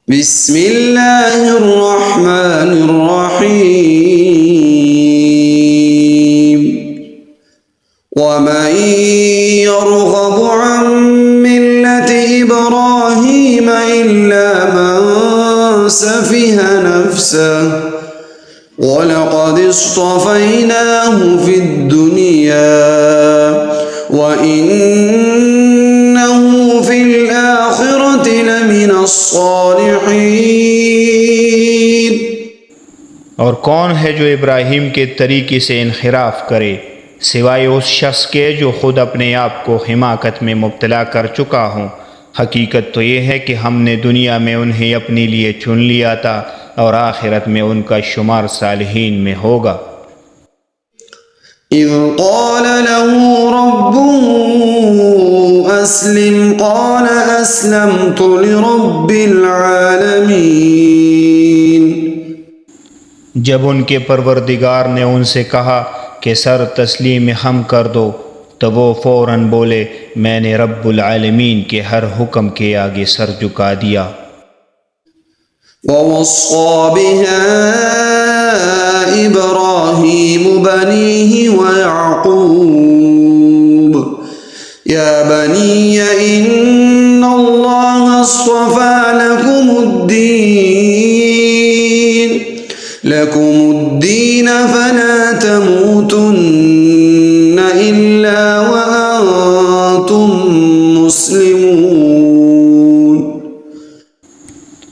बिस्मिल्लाहिर्रहमानिर्रहीम। वमन यरग़बु अन मिल्लति इब्राहीम इल्ला मन सफ़िहा नफ़्सहु वलक़द इस्तफ़ैनाहु फ़िद्दुनिया व इन्नहु फ़िल आख़िरति लमिनस्सालिहीन। और कौन है जो इब्राहीम के तरीक़े से इनहिराफ करे सिवाय उस शख्स के जो ख़ुद अपने आप को हिमाकत में मुब्तला कर चुका हो। हकीकत तो ये है कि हमने दुनिया में उन्हें अपने लिए चुन लिया था और आखिरत में उनका शुमार सालिहीन में होगा। इज़ क़ाल लहू रब्बुहु अस्लिम क़ाल अस्लमतु लिरब्बिल आलमीन। जब उनके परवरदिगार ने उनसे कहा कि सर तस्लीम हम कर दो तो वो फ़ौरन बोले मैंने रब्बुल आलमीन के हर हुक्म के आगे सर झुका दिया। ववस्सा बिहा इब्राहीम बनीहि व याक़ूब या बनिय इन्नल्लाह अस्तफ़ा लकुमुद्दीन फला तमूतुन्न इल्ला व अंतुम मुस्लिमून।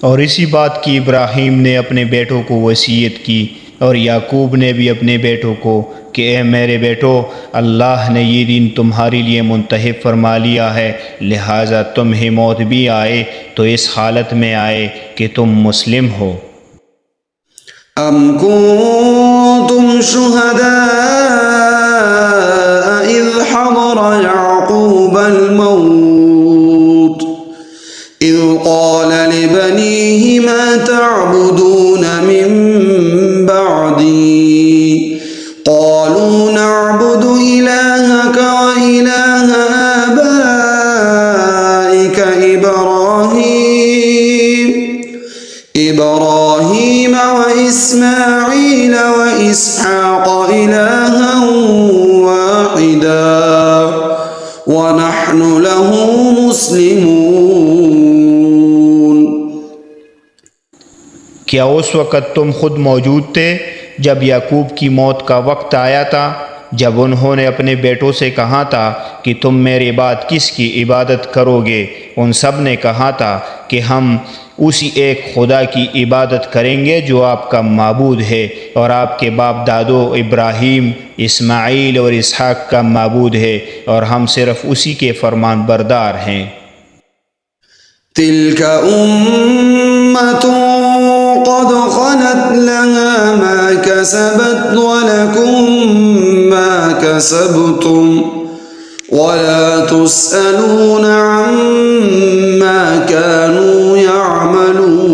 और इसी बात की इब्राहीम ने अपने बेटों को वसीयत की और याकूब ने भी अपने बेटों को कि ए मेरे बेटो, अल्लाह ने ये दिन तुम्हारे लिए मुंतहिब फरमा लिया है, लिहाजा तुम्हें मौत भी आए तो इस हालत में आए कि तुम मुस्लिम हो। अम कुन्तुम शुहदा इज़ हज़र याक़ूबल मौत इज़ क़ाल लिबनीहि मा तअबुदून मिन बअदी क़ालू नअबुदु इलाहक व इलाह आबाइक इब्राहीम व इस्माईल व इसहाक़ इलाहा वाहिदा व नहनु लहु मुस्लिमून। क्या उस वक़्त तुम खुद मौजूद थे जब याकूब की मौत का वक्त आया था, जब उन्होंने अपने बेटों से कहा था कि तुम मेरे बाद किसकी इबादत करोगे? उन सब ने कहा था कि हम उसी एक खुदा की इबादत करेंगे जो आपका माबूद है और आपके बाप दादो इब्राहीम, इस्माईल और इसहाक़ का माबूद है और हम सिर्फ़ उसी के फरमान बरदार हैं। तिल्का उम्मतुन क़द ख़लत लहा मा कसबत व लकुम मा कसबतुम वला तुस्अलून अम्मा कानू यअमलून।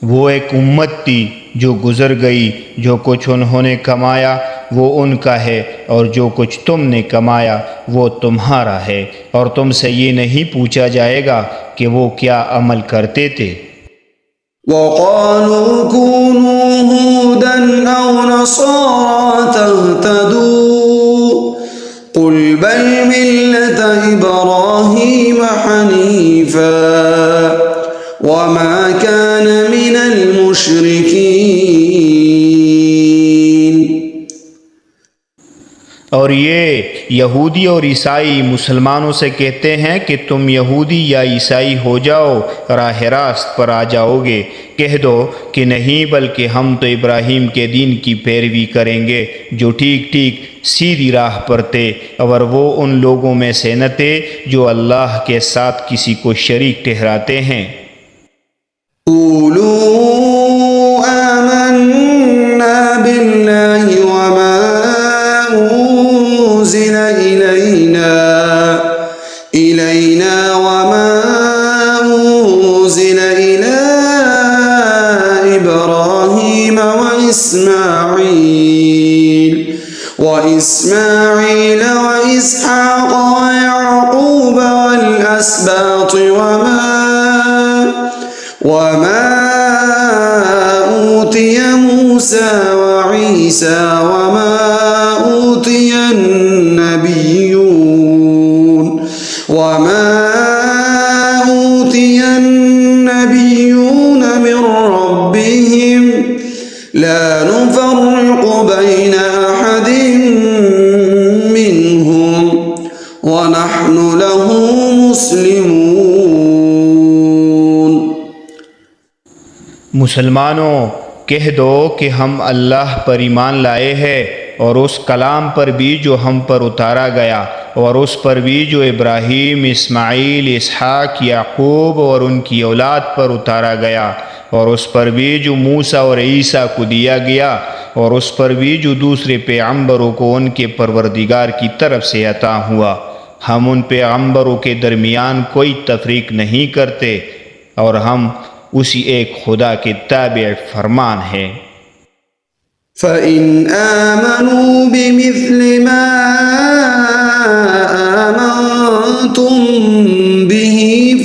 वो एक उम्मत थी जो गुज़र गई, जो कुछ उन्होंने कमाया वो उनका है और जो कुछ तुमने कमाया वो तुम्हारा है और तुमसे ये नहीं पूछा जाएगा कि वो क्या अमल करते थे। वक़ालू कूनू हूदन औ नसारा तहतदू क़ुल बल मिल्लत इब्राहीम हनीफ़ा वमा कान मिनल मुशरिकीन। और ये यहूदी और ईसाई मुसलमानों से कहते हैं कि तुम यहूदी या ईसाई हो जाओ, राह रास्त पर आ जाओगे। कह दो कि नहीं, बल्कि हम तो इब्राहीम के दीन की पैरवी करेंगे जो ठीक ठीक सीधी राह पर थे, और वो उन लोगों में से न थे जो अल्लाह के साथ किसी को शरीक ठहराते हैं। इलैना वमा उन्ज़िल इला इब्राहीम व इस्माईल व इसहाक़ व याक़ूब वल अस्बात وما أوتي موسى وعيسى وما أوتي النبيون من ربهم لا نفرق بين أحد منهم ونحن له مسلمون. मुसलमानों, कह दो कि हम अल्लाह पर ईमान लाए हैं और उस कलाम पर भी जो हम पर उतारा गया और उस पर भी जो इब्राहीम, इस्माईल, इसहाक, याकूब और उनकी औलाद पर उतारा गया और उस पर भी जो मूसा और ईसा को दिया गया और उस पर भी जो दूसरे पैगम्बरों को उनके परवरदिगार की तरफ से अता हुआ। हम उन पैगम्बरों के दरमियान कोई तफरीक नहीं करते और हम उसी एक खुदा के ताबे फरमान है। فإن آمنوا بمثل ما آمنتم به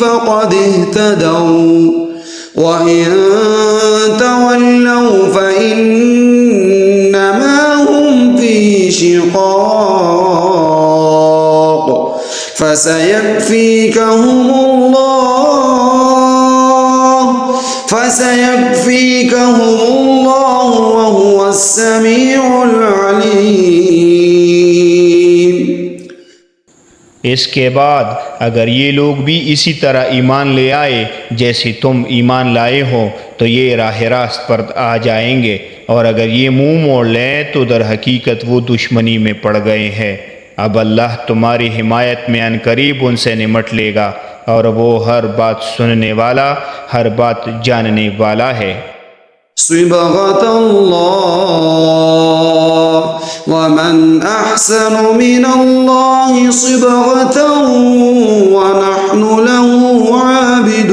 فقد اهتدوا وإن تولوا فإنما هم في شقاق فسيكفيكهم الله وهو السميع العليم. इसके बाद अगर ये लोग भी इसी तरह ईमान ले आए जैसे तुम ईमान लाए हो तो ये राह रास्त पर आ जाएंगे और अगर ये मुंह मोड़ लें तो दर हकीकत वो दुश्मनी में पड़ गए हैं। अब अल्लाह तुम्हारी हिमायत में अनकरीब उनसे निमट लेगा और वो हर बात सुनने वाला, हर बात जानने वाला है। सिबग़तल्लाह वमन अहसनु मिनल्लाहि सिबग़तन वनहनु लहु आबिदून.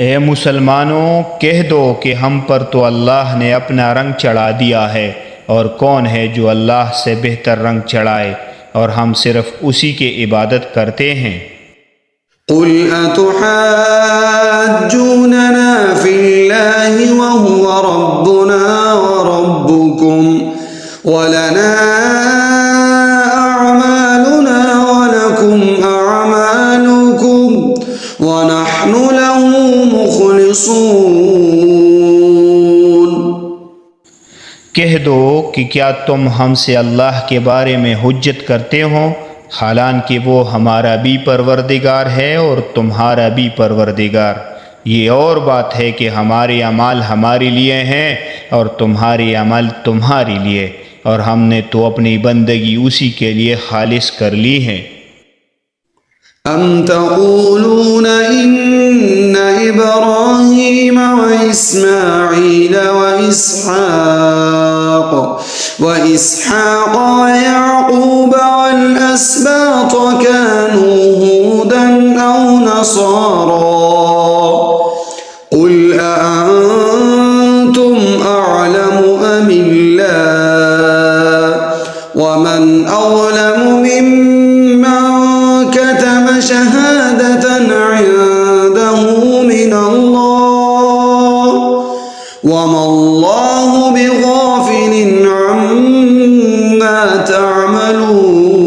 ए मुसलमानों, कह दो कि हम पर तो अल्लाह ने अपना रंग चढ़ा दिया है और कौन है जो अल्लाह से बेहतर रंग चढ़ाए और हम सिर्फ उसी के इबादत करते हैं। क़ुल अतुहाज्जूनना फ़िल्लाहि वहुव रब्बुना व रब्बुकुम वलना अअमालुना वलकुम अअमालुकुम वनहनु लहु मुख़लिसून. कह दो कि क्या तुम हमसे अल्लाह के बारे में हुज्जत करते हो, हालांकि वो हमारा भी परवरदिगार है और तुम्हारा भी परवरदिगार। ये और बात है कि हमारे अमाल हमारे लिए हैं और तुम्हारे अमल तुम्हारे लिए, और हमने तो अपनी बंदगी उसी के लिए खालिस कर ली है। अम तक़ूलून इन्न इब्राहीम व इस्माईल व इसहाक़ व याक़ूब वल अस्बात कानू हूदन औ नसारा क़ुल अअंतुम अअलमु अमिल्लाह वमन अज़लमु मिम्मन कतम शहादतन इंदहु मिनल्लाह वमल्लाहु बिगाफिलिन अम्मा तअमलून.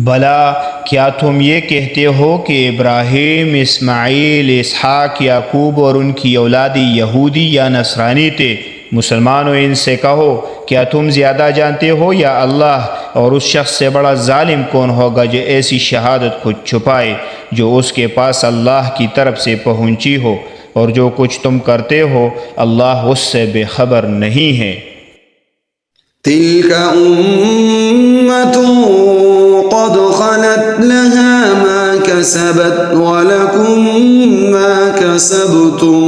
भला क्या तुम ये कहते हो कि इब्राहीम, इस्माईल, इसहाक, याकूब और उनकी औलादी यहूदी या नसरानी थे? मुसलमानों, इनसे कहो, क्या तुम ज़्यादा जानते हो या अल्लाह? और उस शख्स से बड़ा जालिम कौन होगा जो ऐसी शहादत को छुपाए जो उसके पास अल्लाह की तरफ से पहुँची हो, और जो कुछ तुम करते हो अल्लाह उससे बेखबर नहीं है। तिल्का उम्मतुन क़द खलत लहा मा कसबत व लकुम मा कसबतुम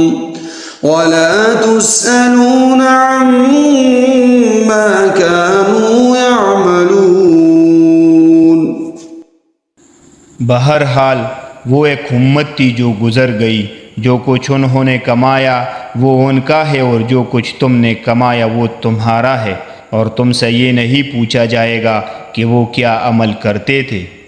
वला तुस्अलून अम्मा कानू यअमलून। बहरहाल वो एक उम्मत थी जो गुज़र गई, जो कुछ उन्होंने कमाया वो उनका है और जो कुछ तुमने कमाया वो तुम्हारा है, और तुमसे ये नहीं पूछा जाएगा कि वो क्या अमल करते थे।